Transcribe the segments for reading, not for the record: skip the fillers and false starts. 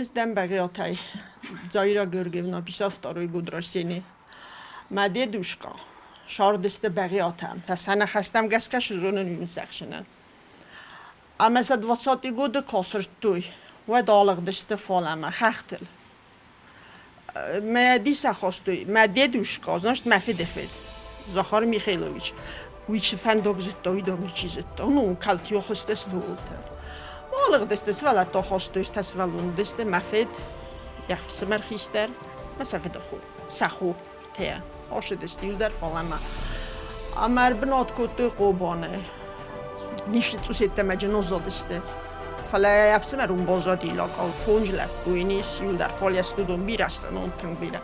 Zdem Bagiotai, Zaira Georgievna pisała второй год рождения. Ma dedushka, шардисте Bagiotam, пас она хастам гаскаш зонен юнсакшнен. А мы за 20 годы косртуй, ودالغدسته فالما خختل. ما دیسا خواستوی، ما دیدوشکا، значит ما فدفد. زخار میخیلویچ. ویچ فندق زدتوی دامی چیزتا. اونو کلتیو خستست دولتا. والغدسته ولی تا خواستویش تسولون دسته ما فد. یخفس مرخیستر. ما سفد خو. سخو. تیا. آشدستیل در فالما. امر بنات کتو قوبانه. نیشت سوسیت مجنون زدسته. فلا يفسمر اون بازادی لاکال فونجلت بوینیس یول در فالی استودون بیرستن اون تنگ بیره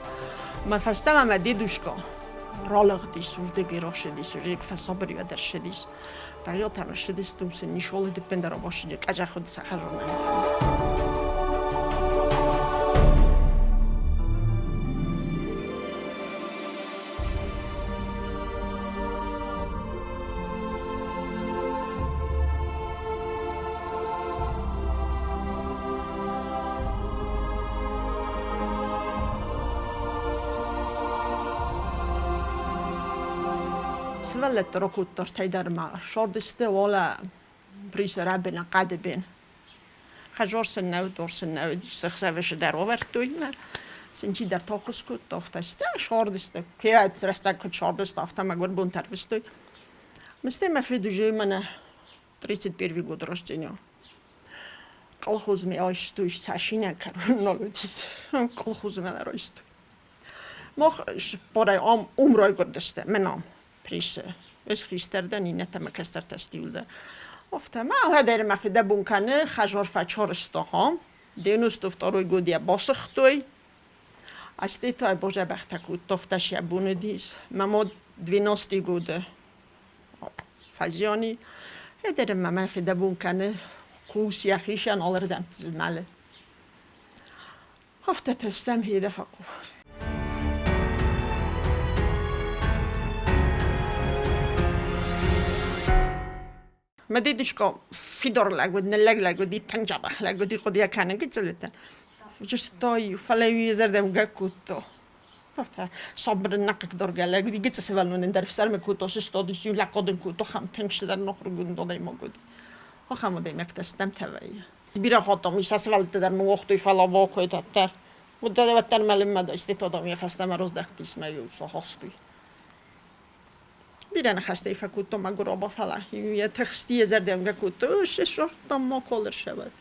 من فستم هم دیدوشکا رالغ دیس وردگی را شدیس ریک فسابری و در شدیس بقیه تنها شدیس دومسه نیشوال دیپندر باشید یک اجا خود سخر رو نمیدونم سوالت رو کتر تیدر ما شاردسته والا پریس رابنا قدبین خجار سنو دور سنو دی سخسوش در آورد ما سنجی در تاخوز کت دافتسته شاردسته که ات رسته کت شاردسته دافته مگر بون ترفستوی مسته مفیدو جای من 31 год рождения колхоз ми айстуиш сашина карнолудис колхоз мен райст мох برای عمرای گردسته منام پریسه از خیستردن این نتمه کستر تستیولده افته ما هدر مفیده بون کنه خجار فچار استاهام دینوست افتاروی گودیه باسختوی استی تای باجه بختکود تفتش یبونه دیز ما 12 گوده فزیانی هدر مفیده بون کنه کوس یخیشن آلردم تزمله افته تستم هیده فقو ما دیدیش که فیدار لگود نلگ لگودی تنجابخ لگودی خودی کنه گذلتن جست تای فلایی زردم گکوتو صبر نقک دار گلگودی گذ سوالون در فسر میکوتوش استادیش یو لقادن کوتو خم تنگش در نخرگون دادی مگودی آخه دیم اکتستم توایی بیرا خاطر میشه سوالت در نوختوی فلا واقعی تر و داده و تر ملیم مده استادم یه فستم روز دختیس میو سخاستوی بیرن خسته فکوتو مگرا با فلا یه تخستی زردم گکوتو شش تا ما کالر شود